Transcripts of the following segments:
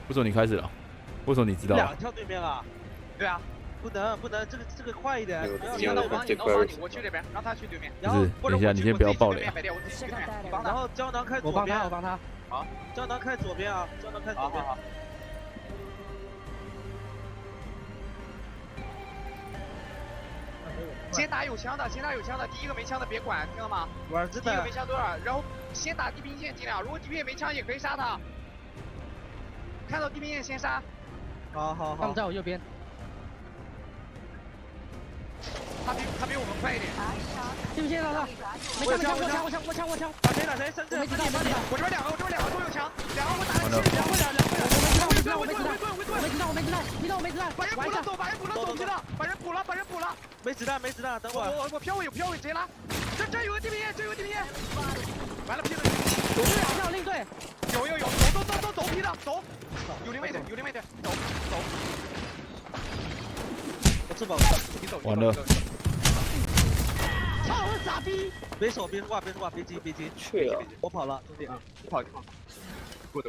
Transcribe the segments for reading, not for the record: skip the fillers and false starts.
为什么你开始了？为什么你知道？俩跳对面啊？对啊，不能，这个快一点。行，那我帮你，我去这边，让他去对面。不是，等一下，你先不要爆雷。然后胶囊开左边，我帮他。好，胶囊开左边啊，胶囊开左边。好。先打有枪的，第一个没枪的别管，听到吗？玩真的。第一个没枪多少？然后先打地平线尽量，如果地平线没枪也可以杀他。看到地平线先杀。好。他们在我右边。他比我们快一点。地平线上，我枪。打谁？三个。我这边两个都有枪，两个我打了我没子弹，没子弹。把人补了，走了，把人补了。没子弹，等会儿。我飘位，直接拉。这有个地平线。完了，劈了。有2票另队。有，走劈的，走。有另外一队，走。我自保。完了。操，我傻逼！别手，别挂，别急。去了，我跑了，兄弟。跑。good。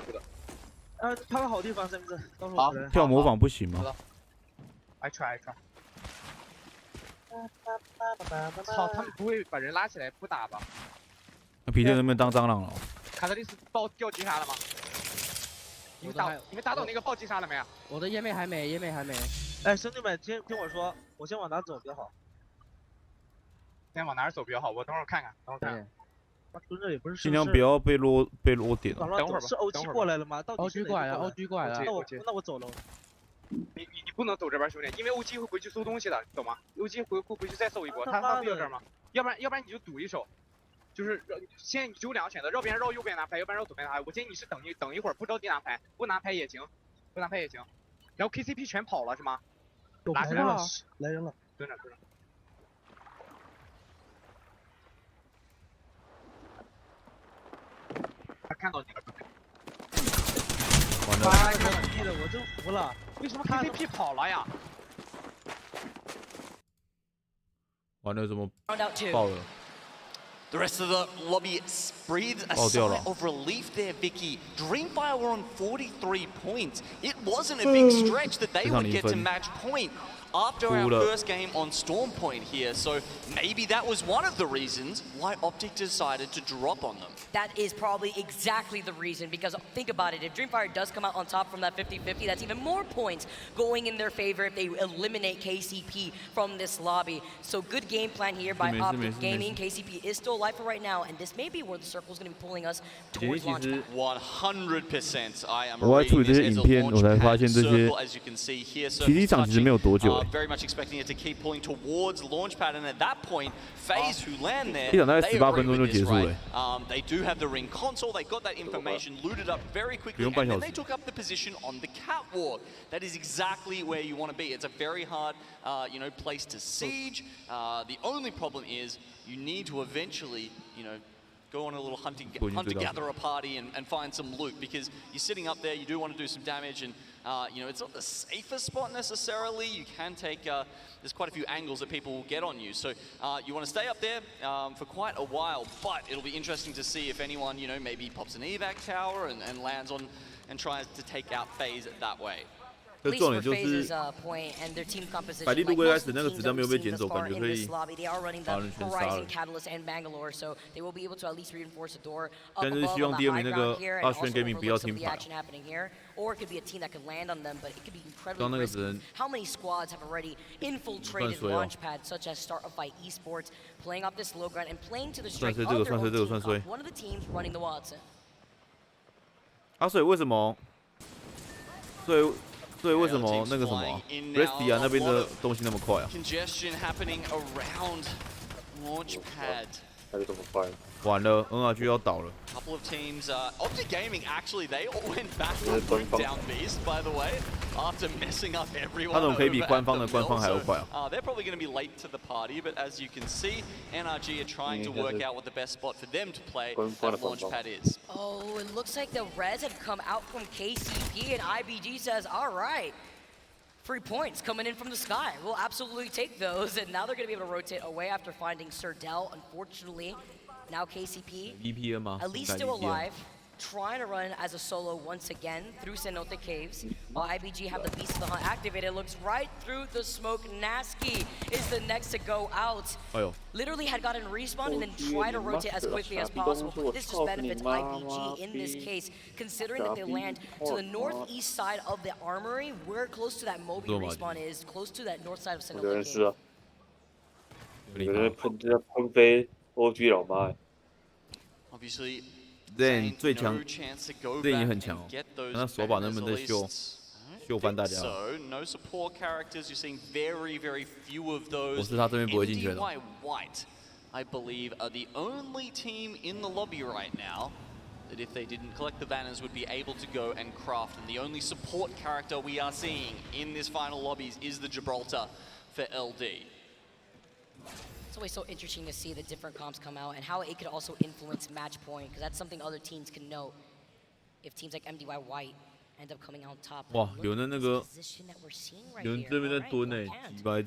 挑个好地方，甚至到时候回来。跳模仿不行吗 ？I try。操，他们不会把人拉起来不打吧？那皮特能不能当蟑螂了？卡特利斯掉击杀了吗？你们打倒那个暴击杀了没有？我的页面还没。哎，兄弟们，听我说，我先往哪走比较好？先往哪儿走比较好？我等会儿看看。蹲着也不是。尽量不要被落点。等会儿是 OG 过来了吗？OG 过来了。那我走了。你不能走这边，兄弟，因为 OG 会回去搜东西的，懂吗 ？OG 会回去再搜一波，他不就这儿吗？要不然你就赌一手，就是现在你只有2个选择，绕边绕右边拿牌，要不然绕左边拿牌。我建议你是等一会儿，不着急拿牌，不拿牌也行。然后 KCP 全跑了是吗？来人了，蹲着。他看到你了。完了！我真服了，为什么 KCP 跑了呀？完了，怎么爆了？ The rest of the lobby breathed a sigh of relief there, Vicky. Dreamfire were on 43 points. It wasn't a big stretch that they would get to match point after our first game on Storm Point here. So maybe that was one of the reasons why Optic decided to drop on them. That is probably exactly the reason, because think about it, if Dreamfire does come out on top from that 50-50, that's even more points going in their favor if they eliminate KCP from this lobby. So good game plan here by Optic Gaming. KCP is still alive for right now, and this may be where the circle is going to be pulling us towards launch. 100%. I am 我在处理这些影片，我才发现这些 as you can see here. 其实一场其实没有多久。 Very much expecting it to keep pulling towards launchpad, and at that point, FaZe who land there, 一场大概18分钟就结束了。 They do have the ring console. They got that information looted up very quickly, and then they took up the position on the catwalk. That is exactly where you want to be. It's a very hard, place to siege. The only problem is you need to eventually, go on a little hunter-gatherer party and find some loot, because you're sitting up there, you do want to do some damage, and it's not the safest spot necessarily. You can take, there's quite a few angles that people will get on you. So you want to stay up there for quite a while, but it'll be interesting to see if anyone, maybe pops an evac tower and lands on and tries to take out FaZe that way. 这重点就是百丽路龟开始那个子弹没有被捡走，感觉可以把人全杀了。但是希望第2名那个HVND 不要听牌。刚那个只能 How many squads have already infiltrated launchpad, such as Start a Fight Esports, playing off this low ground and playing to the strength of their own team, one of the teams running the Watson. 所以为什么？所以为什么那个什么 Restia 那边的东西那么快啊？ Congestion happening around launchpad. 完了 ，NRG 要倒了。 Couple of teams, Optic Gaming actually they all went back on down beast, by the way, after messing up everyone. 他怎么可以比官方的官方还要快啊 they're probably going to be late to the party, but as you can see, NRG are trying to work out what the best spot for them to play at launchpad is. Oh, it looks like the res had come out from KCP, and IBG says, all right. 3 points coming in from the sky. We'll absolutely take those, and now they're going to be able to rotate away after finding Sir Dell. Unfortunately, now KCP, at least still alive. trying to run as a solo once again through Cenote Caves. While IBG have the Beast of the Hunt activated, looks right through the smoke. Naski is the next to go out. Literally had gotten respawn and then try to rotate as quickly as possible. But this just benefits IBG in this case, considering that they land to the northeast side of the armory, where close to that Moby respawn is, close to that north side of Cenote Cave. 有人喷飞 OG 老妈。Obviously. Zen 最强 ，Zen 也很强哦，那手把能不能再秀翻大家？ So no support characters. You're seeing very few of those. 我是他这边不会进去的。MDY White, I believe, are the only team in the lobby right now that if they didn't collect the banners would be able to go and craft. And the only support character we are seeing in this final lobbies is the Gibraltar for LD. It's always so interesting to see the different comps come out and how it could also influence match point, because that's something other teams can note. If teams like MDY White end up coming out top. 哇，有人那个，有人这边在蹲诶，几百，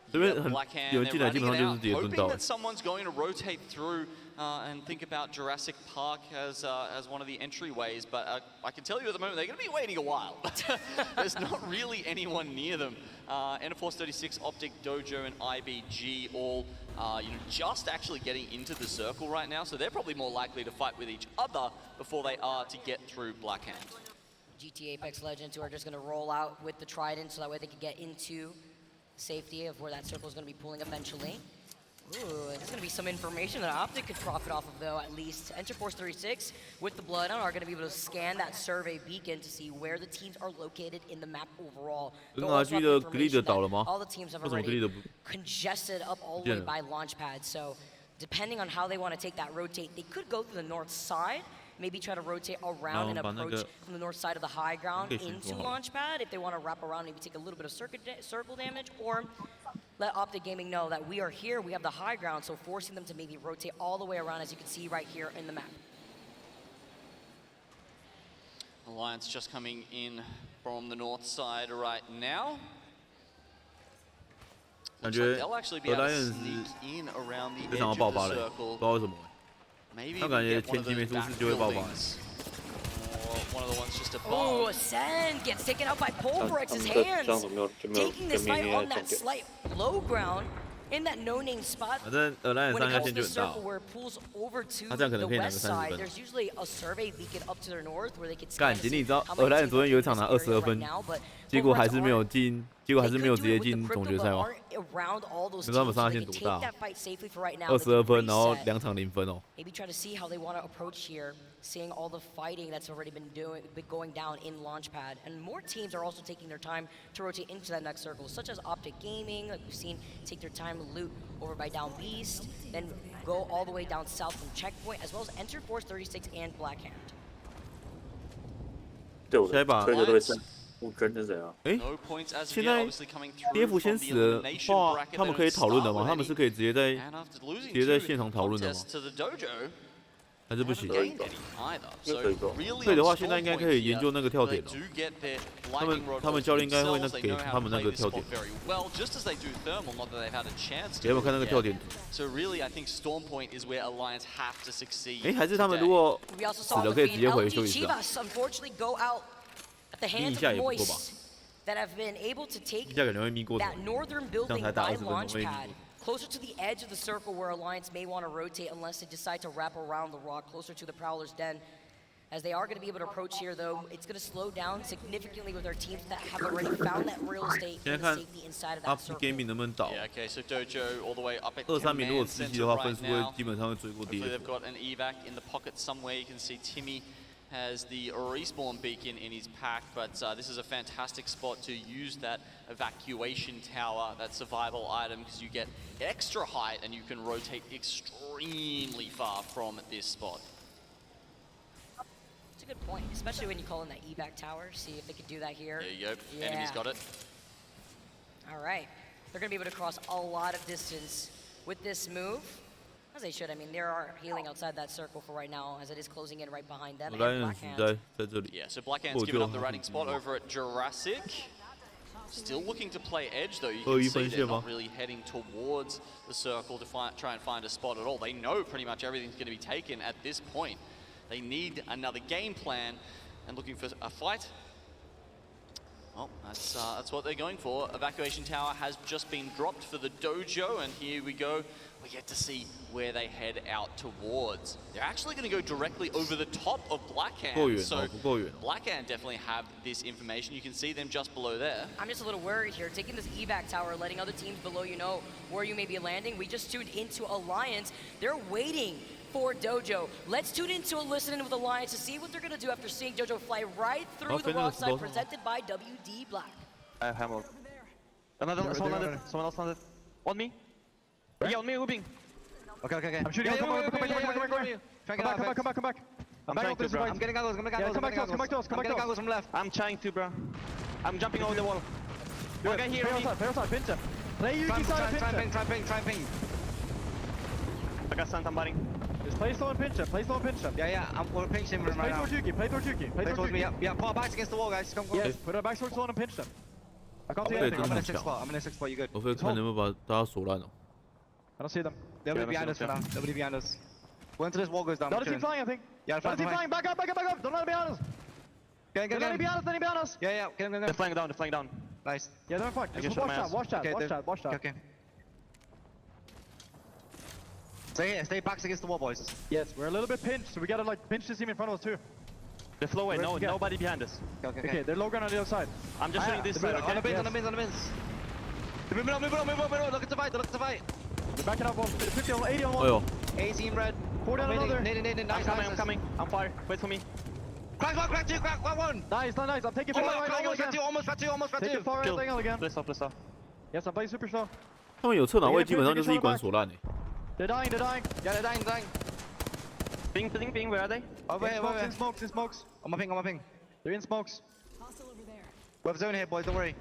这边很有人进来基本上就是直接蹲到。 Someone's going to rotate through and think about Jurassic Park as one of the entryways, but I can tell you at the moment they're going to be waiting a while. There's not really anyone near them. NForce 36, Optic, Dojo, and IBG all just actually getting into the circle right now, so they're probably more likely to fight with each other before they are to get through Blackhand. GT Apex Legends who are just going to roll out with the Trident so that way they can get into safety of where that circle is going to be pulling eventually. Ooh, there's going to be some information that Optic could profit off of, though, at least. NForce 36 with the Blood on are going to be able to scan that survey beacon to see where the teams are located in the map overall. All the teams have already congested up all the way by Launchpad, so depending on how they want to take that rotate, they could go through the north side, maybe try to rotate around and approach from the north side of the high ground into Launchpad. If they want to wrap around, maybe take a little bit of circle damage, or let Optic Gaming know that we are here, we have the high ground, so forcing them to maybe rotate all the way around, as you can see right here in the map. Alliance just coming in from the north side right now. 感觉 Alliance 非常要爆发了，不知道为什么。他感觉前期没出事就会爆发。 One of the ones just above. Oh, Sen gets taken out by Pulverex's hands, taking this fight on that slight low ground in that no-name spot. When it comes to the circle where it pulls over to the west side, there's usually a survey beacon up to their north where they can scan to see how many teams are in this area right now, but 结果还是没有进，结果还是没有直接进总决赛吗？ 你知道他们上限多大？22分，然后2场0分哦。 Maybe try to see how they want to approach here, seeing all the fighting that's already been going down in Launchpad, and more teams are also taking their time to rotate into that next circle, such as Optic Gaming, like we've seen, take their time to loot over by Down Beast, then go all the way down south from Checkpoint, as well as NForce 36 and Blackhand. 下一把。 哎，现在 DF 先死的话，他们可以讨论的吗？他们是可以直接在现场讨论的吗？还是不行？可以的话，现在应该可以研究那个跳点了。他们教练应该会给他们那个跳点。给他们看那个跳点图。哎，还是他们如果死了可以直接回休息啊？ The hands of Moist that have been able to take that northern building by Launchpad, closer to the edge of the circle where Alliance may want to rotate unless they decide to wrap around the rock closer to the Prowler's den. As they are going to be able to approach here, though, it's going to slow down significantly with our teams that have already found that real estate and safety inside of that circle. Yeah, okay, so Dojo all the way up at 23名如果吃鸡的话，分数会基本上会追过DF。 They've got an evac in the pocket somewhere. You can see Timmy has the respawn beacon in his pack, but this is a fantastic spot to use that evacuation tower, that survival item, because you get extra height and you can rotate extremely far from this spot. It's a good point, especially when you call in that evac tower. See if they could do that here. There you go. Yeah. Enemy's got it. All right. They're going to be able to cross a lot of distance with this move. As they should. I mean, there are healing outside that circle for right now, as it is closing in right behind them. Yeah, so Blackhand's giving up the riding spot over at Jurassic. Still looking to play edge, though. You can see they're not really heading towards the circle to try and find a spot at all. They know pretty much everything's going to be taken at this point. They need another game plan and looking for a fight. Well, that's what they're going for. Evacuation tower has just been dropped for the dojo, and here we go. We get to see where they head out towards. They're actually going to go directly over the top of Blackhand. So Blackhand definitely have this information. You can see them just below there. I'm just a little worried here. Taking this evac tower, letting other teams below you know where you may be landing. We just tuned into Alliance. They're waiting for Dojo. Let's tune into a listen-in with Alliance to see what they're going to do after seeing Dojo fly right through the rock side presented by WD Black. I have hammer. Someone else landed. On me? Yeah, on me, looping. Okay. I'm shooting. Come back. I'm trying to, bro. I'm getting goggles. Come back to us. I'm getting goggles from left. I'm trying to, bro. I'm jumping over the wall. Okay, here. Play outside, pinch him. Play Yuki side, pinch him. I got stunned, I'm biting. Just play slow and pinch him. Yeah, we're pinching him right now. Play towards Yuki. Play towards me. Yeah, pull our backs against the wall, guys. Come. Yes, put our backs towards the wall and pinch them. I can't see anything. I'm in a 6 spot. You good? 我可以看能不能把大家锁烂哦。 I don't see them. They'll be behind us for now. They'll be behind us. Once this wall goes down. Another team flying, I think. Yeah, another team flying. Back up. Don't let them behind us. Get them behind us. Yeah. Get them. They're flying down. Nice. Yeah, they're fine. Just watch that. Okay. Stay backs against the wall, boys. Yes, we're a little bit pinched, so we gotta like pinch this team in front of us too. They flow away. Nobody behind us. Okay. They're low ground on the other side. I'm just shooting this side. Okay. On the bins. Move on. Look at the fight. They're backing up on 50 on 80 on one. 80 in red. 40 on another. I'm coming. I'm fire. Wait for me. Crack one. Nice. I'm taking fire right angle again. Almost got two. Taking fire right angle again. Let's stop. Yes, I'm playing super slow. 他们有侧脑位，基本上就是一关锁烂诶。 They're dying. Yeah, they're dying. Ping, where are they? In smokes. On my ping. They're in smokes. We have zone here, boys, don't worry.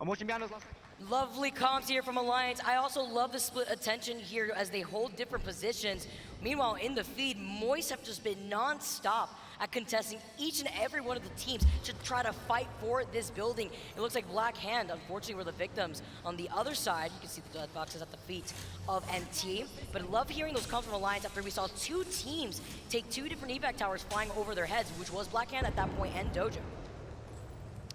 I'm watching behind us last. Lovely comms here from Alliance. I also love the split attention here as they hold different positions. Meanwhile, in the feed, Moist have just been non-stop at contesting each and every one of the teams to try to fight for this building. It looks like Black Hand, unfortunately, were the victims. On the other side, you can see the death boxes at the feet of NT. But I love hearing those comms from Alliance after we saw two teams take two different evac towers flying over their heads, which was Black Hand at that point and Dojo.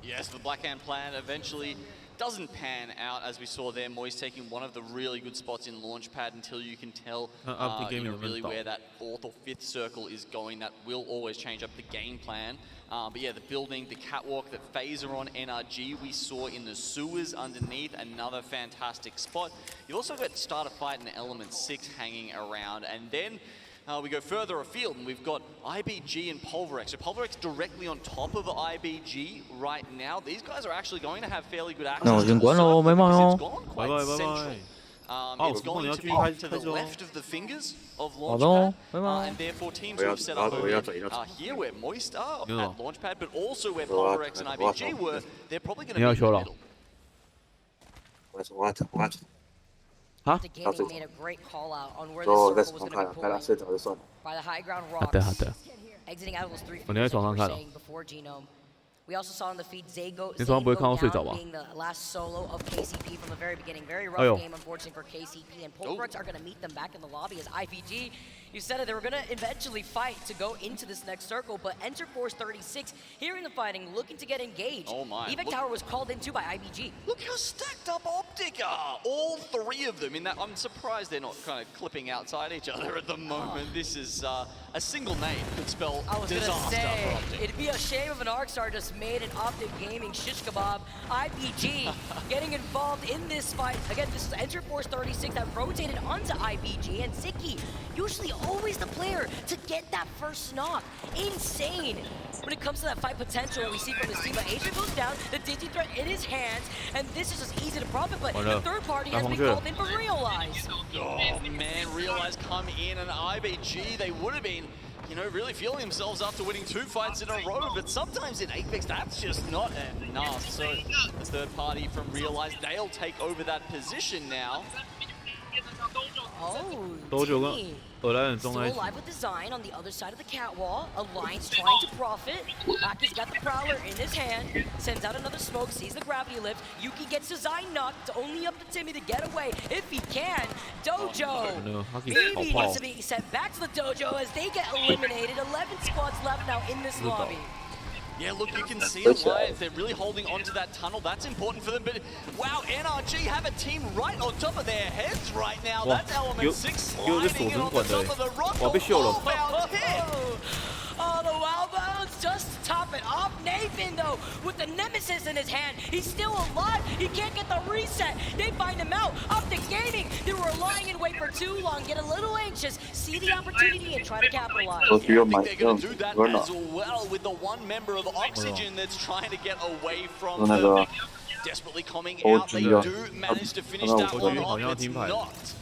Yes, the Black Hand plan eventually doesn't pan out, as we saw there. Moist taking one of the really good spots in Launchpad until you can tell really where that 4th or 5th circle is going. That will always change up the game plan. But yeah, the building, the catwalk that FAZE are on NRG, we saw in the sewers underneath, another fantastic spot. You've also got Start a Fight in Element 6 hanging around, and then we go further afield and we've got IBG and Pulverex. So Pulverex directly on top of IBG right now. These guys are actually going to have fairly good access to the circle because it's gone quite central. It's going to be to the left of the fingers of Launchpad, and therefore teams who have set up over here where Moist are at Launchpad, but also where Pulverex and IBG were, they're probably going to be in the middle. The gaming made a great call out on where the circle was going to be pulled by the high ground rocks. Exiting out of those 3 feet, like we were saying before Genome. We also saw on the feed Zago down being the last solo of KCP from the very beginning. Very rough game, unfortunately, for KCP. And Pulverex are going to meet them back in the lobby as IPG. You said it, they were going to eventually fight to go into this next circle, but Enter Force 36, hearing the fighting, looking to get engaged. Oh my. Evac Tower was called into by IBG. Look how stacked up Optic are! All 3 of them in that. I'm surprised they're not kind of clipping outside each other at the moment. This is a single name could spell disaster for Optic. It'd be a shame if an ArcStar just made an Optic Gaming shish kebab. IBG getting involved in this fight. Again, this is Enter Force 36 that rotated onto IBG, and Ziki, usually always the player to get that first knock. Insane when it comes to that fight potential we see from this team. But Adrian goes down, the Digi threat in his hands, and this is just easy to profit, but the third party has been called in for Realize. Oh man, Realize come in, and IBG, they would have been, you know, really feeling themselves after winning 2 fights in a row, but sometimes in Apex, that's just not enough. So the third party from Realize, they'll take over that position now. DOJO 跟荷兰人撞在一 Still 起。 alive with design on the other side of the catwalk. Alliance trying to profit. Aki's got the prowler in his hand. Sends out another smoke, sees the gravity lift. Yuki gets design knocked. It's only up to Timmy to get away if he can. DOJO. No, Maybe needs to be sent back to the dojo as they get eliminated. 11 squads left now in this lobby. Yeah, look, you can see Alliance, they're really holding on to that tunnel. That's important for them, but wow, NRG have a team right on top of their heads right now. That's element 6 sliding in on the top of the rock. All-bound hit. Oh, the wild bounce just to top it off. Nathan, though, with the nemesis in his hand, he's still alive. He can't get the reset. They find him out. Optic Gaming, they were lying in wait for too long, get a little anxious, see the opportunity and try to capitalize. I think they're going to do that as well with the one member of Oxygen that's trying to get away from them. Desperately coming out, they do manage to finish that one off. It's not.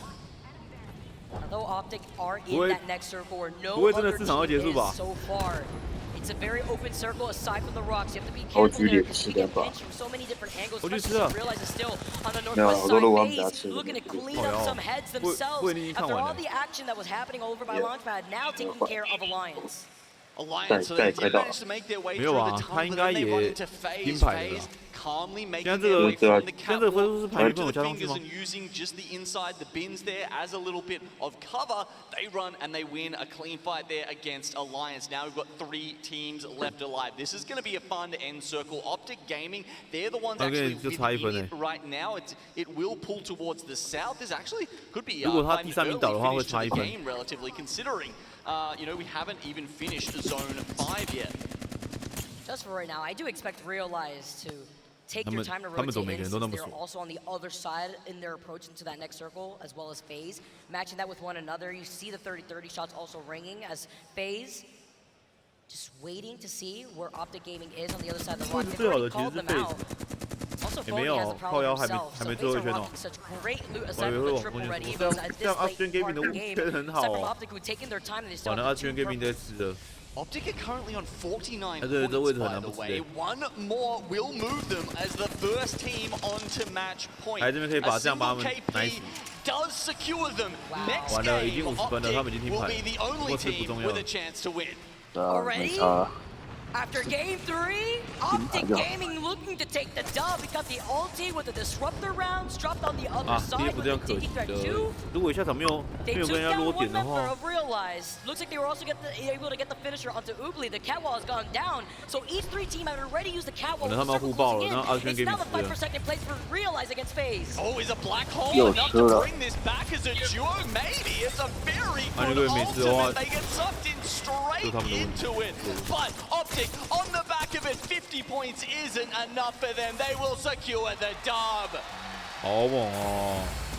Although Optic are in that next circle where no other team is so far. It's a very open circle aside from the rocks. You have to be careful there because you get pinched from so many different angles. Especially if you realize it's still on the northwest side. FaZe looking to clean up some heads themselves after all the action that was happening over by Launchpad. Now taking care of Alliance. Alliance, so they did manage to make their way through the tunnel, but then they run into FaZe. FaZe calmly making their way from the catwalk to the fingers and using just the inside, the bins there as a little bit of cover. They run and they win a clean fight there against Alliance. Now we've got 3 teams left alive. This is going to be a fun end circle. Optic Gaming, they're the ones actually within it right now. It will pull towards the south. This actually could be a finish to the game, relatively, considering you know, we haven't even finished Zone 5 yet. Just for right now, I do expect Realize to take their time to rotate in, since they're also on the other side in their approach into that next circle, as well as FaZe. Matching that with one another, you see the 30-30 shots also ringing as FaZe just waiting to see where Optic Gaming is on the other side of the rock. They've already called them out. Also, Phony has the prowler himself, so FaZe are rocking such great loot aside from the triple red evos at this late part of the game. Aside from Optic, who've taken their time and they still have 2 purples. Optic are currently on 49 points, by the way. One more will move them as the first team onto match point. A single KP does secure them. Next game, Optic will be the only team with a chance to win. Already? After game 3, Optic Gaming looking to take the dub. We got the ulti with the disruptor rounds dropped on the other side with the Tiki Threat 2. They took down one member of Realize. Looks like they were also able to get the finisher onto Oobly. The catwall has gone down, so each 3 team have already used the catwall. It's now the fight for second place for Realize against FaZe. Oh, is a black hole enough to bring this back as a duo? Maybe. It's a very good ultimate. They get sucked in straight into it. But Optic, on the back of it, 50 points isn't enough for them. They will secure the dub. 好猛哦！